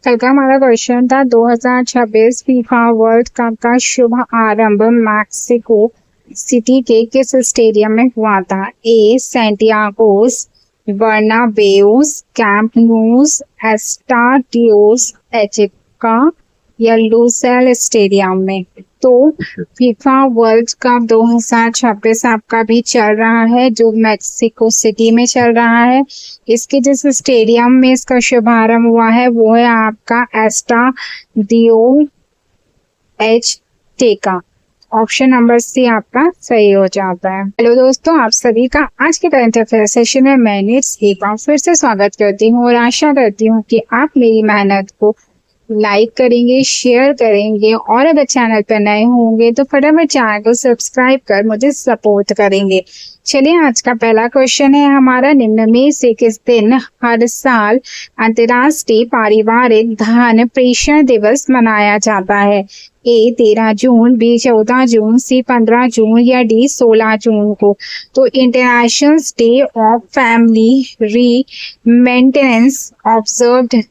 कल का हमारा क्वेश्चन था 2026 फीफा वर्ल्ड कप का शुभ आरंभ मैक्सिको सिटी के किस स्टेडियम में हुआ था? ए सैंटियागोस बर्नाबेउस, कैंप नूस, एस्टाडियोस एजिका या लुसेल स्टेडियम में। तो फीफा वर्ल्ड कप 2026 आपका भी चल रहा है जो मैक्सिको सिटी में चल रहा है। इसके जिस स्टेडियम में इसका शुभारंभ हुआ है वो है आपका एस्टाडियो एज़टेका। ऑप्शन नंबर सी आपका सही हो जाता है। हेलो दोस्तों, आप सभी का आज के करंट अफेयर सेशन में मैं एक बार फिर से स्वागत करती हूँ और आशा करती हूँ कि आप मेरी मेहनत को लाइक करेंगे, शेयर करेंगे और अगर चैनल पर नए होंगे तो फटाफट चैनल को सब्सक्राइब कर मुझे सपोर्ट करेंगे। चलिए, आज का पहला क्वेश्चन है हमारा, निम्न में से किस दिन हर साल अंतर्राष्ट्रीय पारिवारिक धन प्रेषण दिवस मनाया जाता है? ए 13 जून, बी 14 जून, सी 15 जून या डी 16 जून को। तो इंटरनेशनल डे ऑफ फैमिली री मेंटेनेंस ऑब्जर्व्ड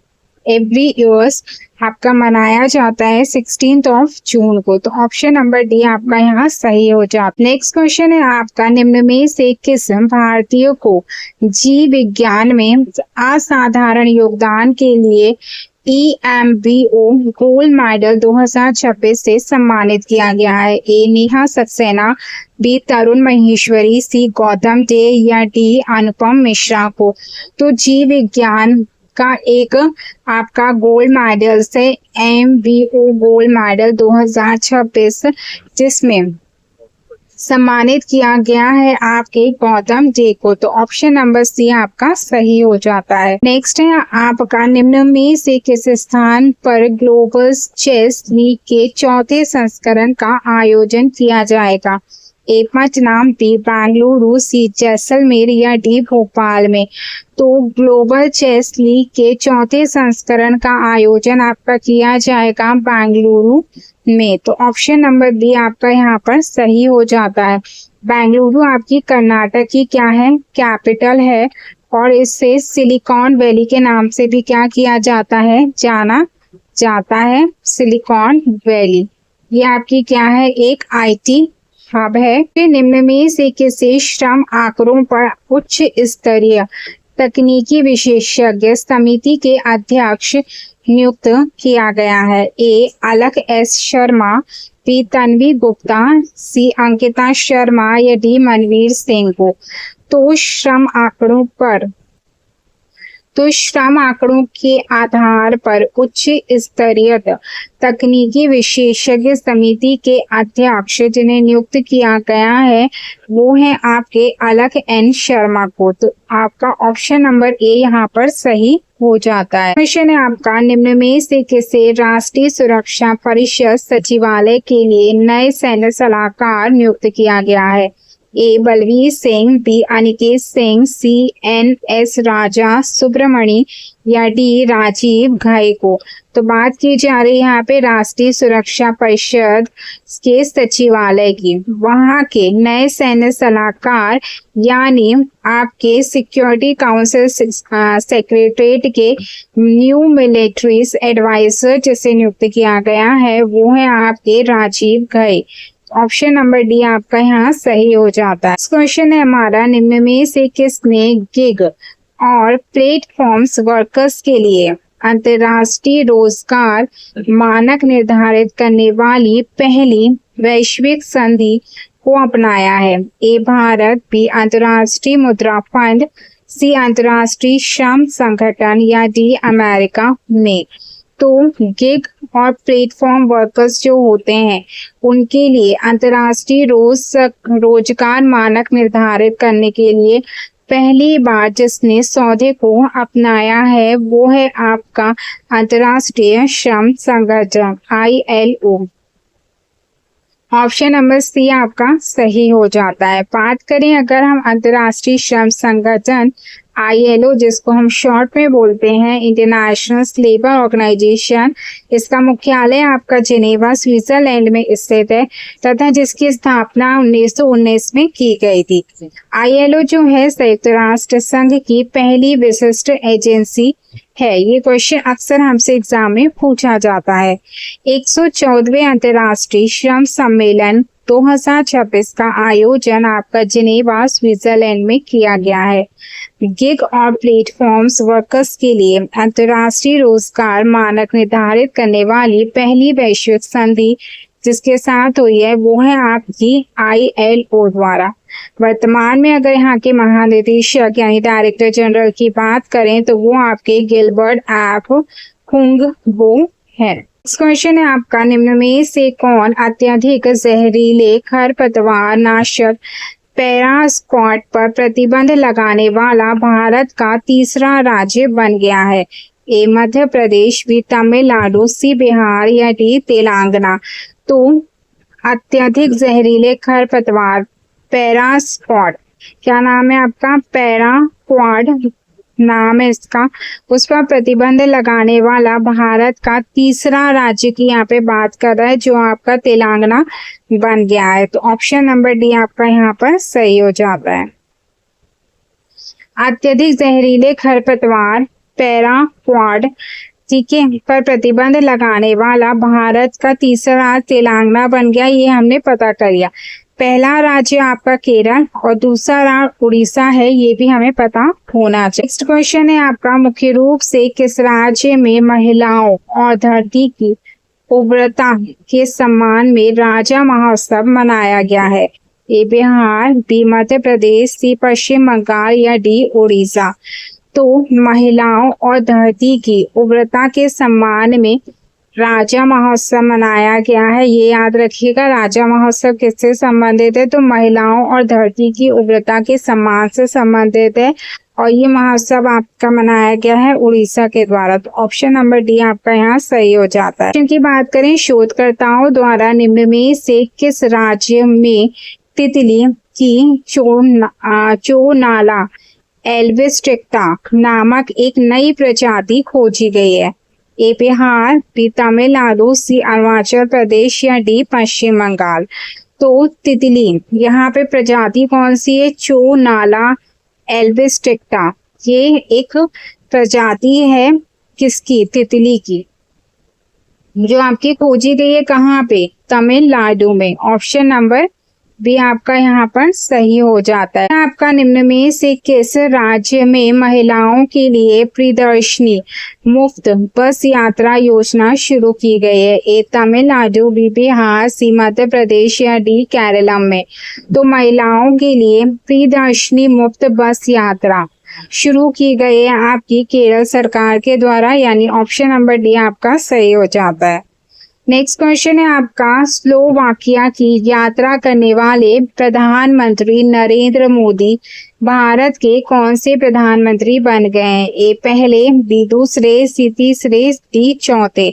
एवरी ईयर्स आपका मनाया जाता है 16 जून को। तो ऑप्शन नंबर डी आपका यहाँ सही हो जाता है। नेक्स्ट क्वेश्चन है आपका, निम्न में से किस भारतीय को जीव विज्ञान में असाधारण योगदान के लिए EMBO गोल्ड मेडल 2026 से सम्मानित किया गया है? ए नेहा सक्सेना, बी तरुण महेश्वरी, सी गौतम डे या डी अनुपम मिश्रा को। तो जीव विज्ञान का एक आपका गोल्ड मेडल से MBO गोल्ड मेडल 2026 जिसमें सम्मानित किया गया है आपके गौतम डे को। तो ऑप्शन नंबर सी आपका सही हो जाता है। नेक्स्ट है आपका, निम्न में से किस स्थान पर ग्लोबल चेस लीग के चौथे संस्करण का आयोजन किया जाएगा? ए पटना, बी बेंगलुरु, सी जैसलमेर या डी भोपाल में। तो ग्लोबल चेस लीग के चौथे संस्करण का आयोजन आपका किया जाएगा बेंगलुरु में। तो ऑप्शन नंबर बी आपका यहाँ पर सही हो जाता है। बेंगलुरु आपकी कर्नाटक की क्या है, कैपिटल है और इससे सिलिकॉन वैली के नाम से भी क्या किया जाता है, जाना जाता है, सिलिकॉन वैली। ये आपकी क्या है, एक IT हब है। निम्न में से किसी श्रम आंकड़ों पर उच्च स्तरीय तकनीकी विशेषज्ञ समिति के अध्यक्ष नियुक्त किया गया है? ए अलक S शर्मा, बी तन्वी गुप्ता, सी अंकिता शर्मा या डी मनवीर सिंह को। तो श्रम आंकड़ों के आधार पर उच्च स्तरीय तकनीकी विशेषज्ञ समिति के अध्यक्ष जिन्हें नियुक्त किया गया है वो है आपके अलक N शर्मा को। तो आपका ऑप्शन नंबर ए यहाँ पर सही हो जाता है। क्वेश्चन है आपका, निम्न में से किसे राष्ट्रीय सुरक्षा परिषद सचिवालय के लिए नए सैन्य सलाहकार नियुक्त किया गया है? ए बलवीर सिंह, बी अनिकेत सिंह, सी NS राजा सुब्रमणी या डी राजीव घई को। तो बात की जा रही है यहाँ पे राष्ट्रीय सुरक्षा परिषद के सचिवालय की। वहाँ के नए सैन्य सलाहकार यानी आपके सिक्योरिटी काउंसिल सेक्रेटरीट के न्यू मिलिट्री एडवाइजर जिसे नियुक्त किया गया है वो है आपके Rajiv Ghai. Option number D आपका यहाँ सही हो जाता है। क्वेश्चन है हमारा, निम्न में से किसने गिग और प्लेटफॉर्म्स वर्कर्स के लिए अंतर्राष्ट्रीय रोजगार मानक निर्धारित करने वाली पहली वैश्विक संधि को अपनाया है? ए भारत, बी अंतर्राष्ट्रीय मुद्रा फंड, सी अंतर्राष्ट्रीय श्रम संगठन या डी अमेरिका में। तो गिग और प्लेटफॉर्म वर्कर्स जो होते हैं उनके लिए अंतर्राष्ट्रीय रोजगार मानक निर्धारित करने के लिए पहली बार जिसने सौदे को अपनाया है वो है आपका अंतर्राष्ट्रीय श्रम संगठन ILO। ऑप्शन नंबर सी आपका सही हो जाता है। बात करें अगर हम अंतर्राष्ट्रीय श्रम संगठन ILO जिसको हम शॉर्ट में बोलते हैं इंटरनेशनल लेबर ऑर्गेनाइजेशन, इसका मुख्यालय आपका जिनेवा स्विट्जरलैंड में स्थित है तथा जिसकी स्थापना 1919 में की गई थी। ILO जो है संयुक्त राष्ट्र संघ की पहली विशिष्ट एजेंसी है। ये क्वेश्चन अक्सर हमसे एग्जाम में पूछा जाता है। 114वें अंतर्राष्ट्रीय श्रम सम्मेलन 2026 का आयोजन आपका जिनेवा स्विट्जरलैंड में किया गया है। गिग और प्लेटफॉर्म्स वर्कर्स के लिए अंतर्राष्ट्रीय रोजगार मानक निर्धारित करने वाली पहली वैश्विक संधि जिसके साथ हुई है वो है आपकी ILO द्वारा। वर्तमान में अगर यहाँ के महानिदेशक यानी डायरेक्टर जनरल की बात करें तो वो आपके गिलबर्ट एफ खुंगबो है। नेक्स्ट क्वेश्चन है आपका, निम्न में से कौन अत्यधिक जहरीले खरपतवार नाशक पैरास्क्वाट पर प्रतिबंध लगाने वाला भारत का तीसरा राज्य बन गया है? ए मध्य प्रदेश, बी तमिलनाडु, सी बिहार या डी तेलंगाना। तो अत्यधिक जहरीले खरपतवार पैरास्क्वाट, क्या नाम है आपका? पैराक्वाड नाम है इसका, उस पर प्रतिबंध लगाने वाला भारत का तीसरा राज्य की यहाँ पे बात कर रहा है जो आपका तेलंगाना बन गया है। तो ऑप्शन नंबर डी आपका यहाँ पर सही हो जाता है। अत्यधिक जहरीले खरपतवार पैराक्वाड, ठीक है, पर प्रतिबंध लगाने वाला भारत का तीसरा तेलंगाना बन गया, ये हमने पता कर लिया। पहला राज्य आपका केरल और दूसरा उड़ीसा है, ये भी हमें पता होना चाहिए। नेक्स्ट क्वेश्चन है आपका, मुख्य रूप से किस राज्य में महिलाओं और धरती की उर्वरता के सम्मान में राजा महोत्सव मनाया गया है? ए बिहार, बी मध्य प्रदेश, सी पश्चिम बंगाल या डी उड़ीसा। तो महिलाओं और धरती की उर्वरता के सम्मान में राजा महोत्सव मनाया गया है। ये याद रखिएगा, राजा महोत्सव किससे संबंधित है? तो महिलाओं और धरती की उर्वरता के सम्मान से संबंधित है और ये महोत्सव आपका मनाया गया है उड़ीसा के द्वारा। तो ऑप्शन नंबर डी आपका यहाँ सही हो जाता है। क्योंकि बात करें शोधकर्ताओं द्वारा निम्न में से किस राज्य में तितली की चोनाला एल्विस्ट्रिक्टा नामक एक नई प्रजाति खोजी गई है? ए बिहार, बी तमिलनाडु, सी अरुणाचल प्रदेश या डी पश्चिम बंगाल। तो तितली यहाँ पे प्रजाति कौन सी है? चोनाला एल्विस्ट्रिक्टा, ये एक प्रजाति है किसकी? तितली की, जो आपकी खोजी गई है कहाँ पे? तमिलनाडु में। ऑप्शन नंबर भी आपका यहाँ पर सही हो जाता है। आपका निम्न में से किस राज्य में महिलाओं के लिए प्रियदर्शनी मुफ्त बस यात्रा योजना शुरू की गई है? ए तमिलनाडु, बी बिहार, सी मध्य प्रदेश या डी केरलम में। तो महिलाओं के लिए प्रियदर्शनी मुफ्त बस यात्रा शुरू की गई है आपकी केरल सरकार के द्वारा, यानी ऑप्शन नंबर डी आपका सही हो जाता है। नेक्स्ट क्वेश्चन है आपका, स्लोवाकिया की यात्रा करने वाले प्रधानमंत्री नरेंद्र मोदी भारत के कौन से प्रधानमंत्री बन गए हैं? ए पहले, बी दूसरे, सी तीसरे, डी चौथे।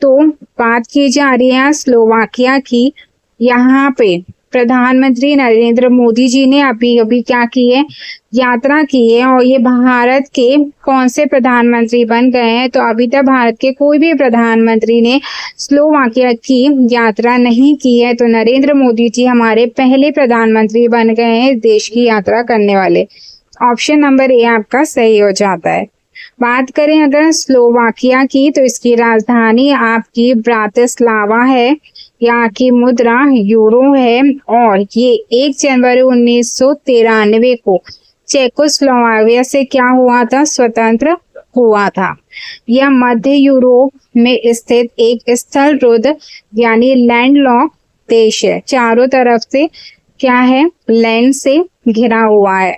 तो बात की जा रही है स्लोवाकिया की, यहाँ पे प्रधानमंत्री नरेंद्र मोदी जी ने अभी अभी क्या की है? यात्रा की है और ये भारत के कौन से प्रधानमंत्री बन गए हैं? तो अभी तक भारत के कोई भी प्रधानमंत्री ने स्लोवाकिया की यात्रा नहीं की है, तो नरेंद्र मोदी जी हमारे पहले प्रधानमंत्री बन गए हैं देश की यात्रा करने वाले। ऑप्शन नंबर ए आपका सही हो जाता है। बात करें अगर स्लोवाकिया की, तो इसकी राजधानी आपकी ब्रातिस्लावा है, यहाँ की मुद्रा यूरो है और ये 1 जनवरी 1993 को चेकोस्लोवाकिया से क्या हुआ था? स्वतंत्र हुआ था। यह मध्य यूरोप में स्थित एक स्थल रुद्ध यानी लैंडलॉक देश है, चारों तरफ से क्या है? लैंड से घिरा हुआ है।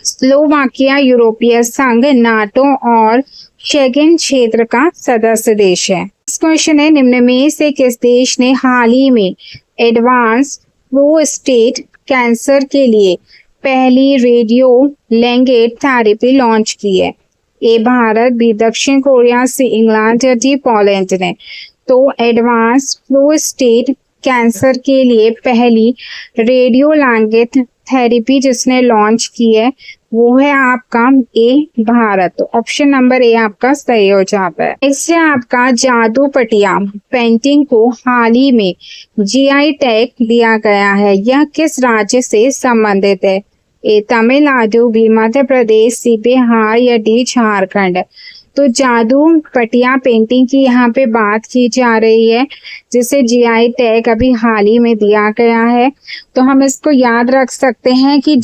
स्लोवाकिया यूरोपीय संघ, नाटो और शेंगेन क्षेत्र का सदस्य देश है। इस क्वेश्चन है, निम्न में से किस देश ने हाल ही में एडवांस प्रोस्टेट कैंसर के लिए पहली रेडियो लैंगेट थेरेपी लॉन्च की है? ए भारत, बी दक्षिण कोरिया, सी इंग्लैंड या डी पोलैंड ने। तो एडवांस प्रोस्टेट कैंसर के लिए पहली रेडियो लैंगेट थेरेपी जिसने लॉन्च की है वो है आपका ए भारत। तो ऑप्शन नंबर ए आपका सही हो जाता है। नेक्स्ट है आपका जादू पटिया पेंटिंग को हाल ही में जीआई टैग दिया गया है, यह किस राज्य से संबंधित है? ए तमिलनाडु, बी मध्य प्रदेश, सी बिहार या डी झारखंड। तो जादू पटिया पेंटिंग की यहाँ पे बात की जा रही है, जिसे जीआई टैग अभी हाल ही में दिया गया है। तो हम इसको याद रख सकते हैं कि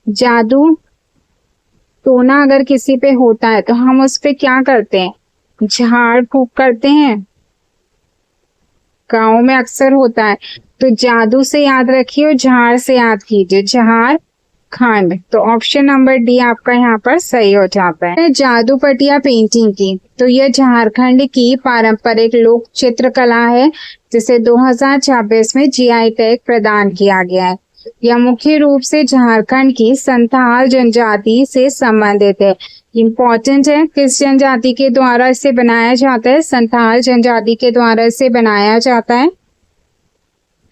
जादू टोना अगर किसी पे होता है तो हम उस पे क्या करते हैं? झाड़ फूक करते हैं, गाँव में अक्सर होता है। तो जादू से याद रखिए और झाड़ से याद कीजिए, झारखंड। तो ऑप्शन नंबर डी आपका यहाँ पर सही हो जाता है। जादू पटिया पेंटिंग की, तो यह झारखंड की पारंपरिक लोक चित्रकला है, जिसे 2026 में जीआई टैग प्रदान किया गया है। यह मुख्य रूप से झारखंड की संथाल जनजाति से संबंधित है। इम्पोर्टेंट है, किस जनजाति के द्वारा इसे बनाया जाता है? संथाल जनजाति के द्वारा इसे बनाया जाता है।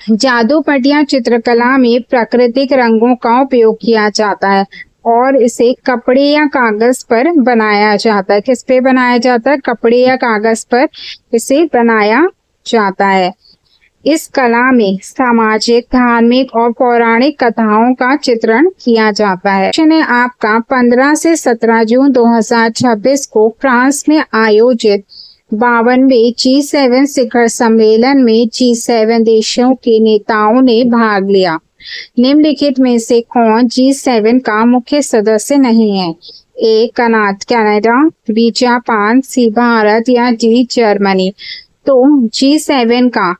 जादू पटिया चित्रकला में प्राकृतिक रंगों का उपयोग किया जाता है और इसे कपड़े या कागज पर बनाया जाता है। किस पे बनाया जाता है? कपड़े या कागज पर इसे बनाया जाता है। इस कला में सामाजिक, धार्मिक और पौराणिक कथाओं का चित्रण किया जाता है। क्वेश्चन है आपका 15 से 17 जून 2026 को फ्रांस में आयोजित 52वें G7 शिखर सम्मेलन में G7 देशों के नेताओं ने भाग लिया। निम्नलिखित में से कौन G7 का मुख्य सदस्य नहीं है? ए कनाडा, बी जापान, सी भारत या डी जर्मनी। तो G7 का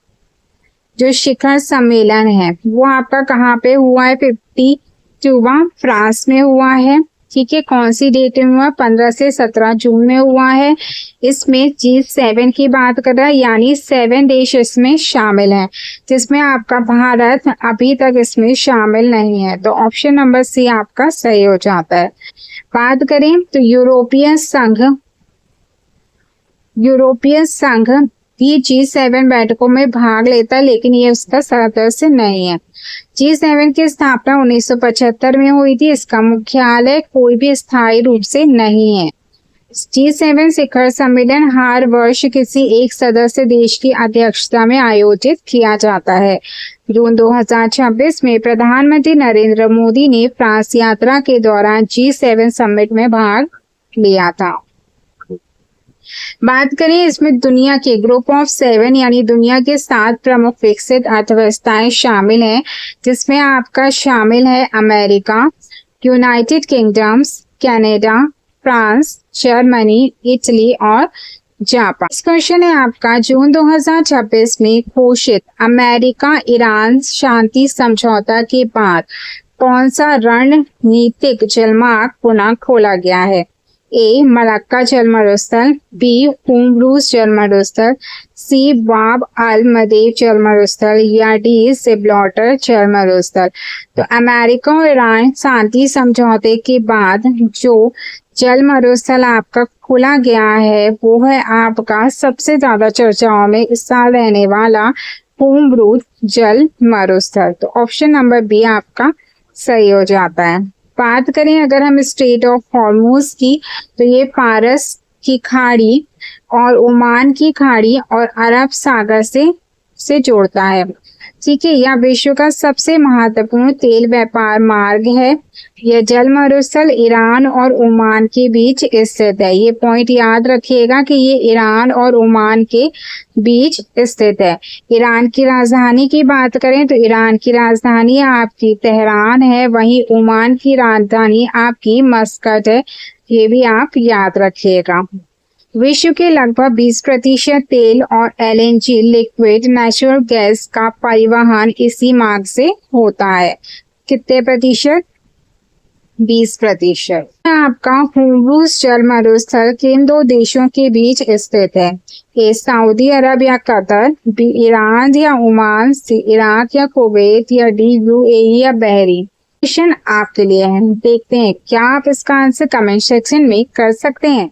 जो शिखर सम्मेलन है वो आपका कहाँ पे हुआ है? 52वां फ्रांस में हुआ है। ठीक है, कौन सी डेट में हुआ? 15 से 17 जून में हुआ है। इसमें G7 की बात कर रहा है, यानी 7 देश इसमें शामिल हैं, जिसमें आपका भारत अभी तक इसमें शामिल नहीं है। तो ऑप्शन नंबर सी आपका सही हो जाता है। बात करें तो यूरोपीय संघ भी G7 बैठकों में भाग लेता है, लेकिन ये उसका सदस्य नहीं है। G7 की स्थापना 1975 में हुई थी। इसका मुख्यालय कोई भी स्थायी रूप से नहीं है। G7 शिखर सम्मेलन हर वर्ष किसी एक सदस्य देश की अध्यक्षता में आयोजित किया जाता है। जून 2026 में प्रधानमंत्री नरेंद्र मोदी ने फ्रांस यात्रा के दौरान G7 समिट में भाग लिया था। बात करें इसमें दुनिया के ग्रुप ऑफ 7 यानी दुनिया के 7 प्रमुख विकसित अर्थव्यवस्थाएं शामिल हैं, जिसमें आपका शामिल है America, United kingdoms, Canada, France, Germany, Italy और जापान। इस क्वेश्चन है आपका जून 2026 में घोषित अमेरिका ईरान शांति समझौता के बाद कौन सा रणनीतिक जलमार्ग पुनः खोला गया है? ए मलक्का जलमरुस्थल, बी हुर्मुज़ जलमरुस्थल, सी बाब अल मंदेब जलमरुस्थल या डी जिब्राल्टर जलमरुस्थल। तो अमेरिका और ईरान शांति समझौते के बाद जो जलमरुस्थल आपका खोला गया है वो है आपका सबसे ज्यादा चर्चाओं में इस साल रहने वाला हुर्मुज़ जलमरुस्थल। तो ऑप्शन नंबर बी आपका सही हो जाता है। बात करें अगर हम स्ट्रेट ऑफ हॉर्मुज़ की, तो ये फारस की खाड़ी और ओमान की खाड़ी और अरब सागर से जोड़ता है। ठीक है, यह विश्व का सबसे महत्वपूर्ण तेल व्यापार मार्ग है। यह जलमरुस्थल ईरान और ओमान के बीच स्थित है। ये पॉइंट याद रखिएगा कि ये ईरान और ओमान के बीच स्थित है। ईरान की राजधानी की बात करें तो ईरान की राजधानी आपकी तेहरान है, वहीं ओमान की राजधानी आपकी मस्कट है। ये भी आप याद रखिएगा। विश्व के लगभग 20% तेल और एलएनजी लिक्विड नेचुरल गैस का परिवहन इसी मार्ग से होता है। कितने प्रतिशत? 20%। आपका हुर्मुज़ जलमरुस्थल किन दो देशों के बीच स्थित है? ए सऊदी अरब या कतर, बी ईरान या ओमान, सी इराक या कुवैत या डी यूएई या बहरीन। क्वेश्चन आपके लिए है, देखते हैं क्या आप इसका आंसर कमेंट सेक्शन में कर सकते हैं।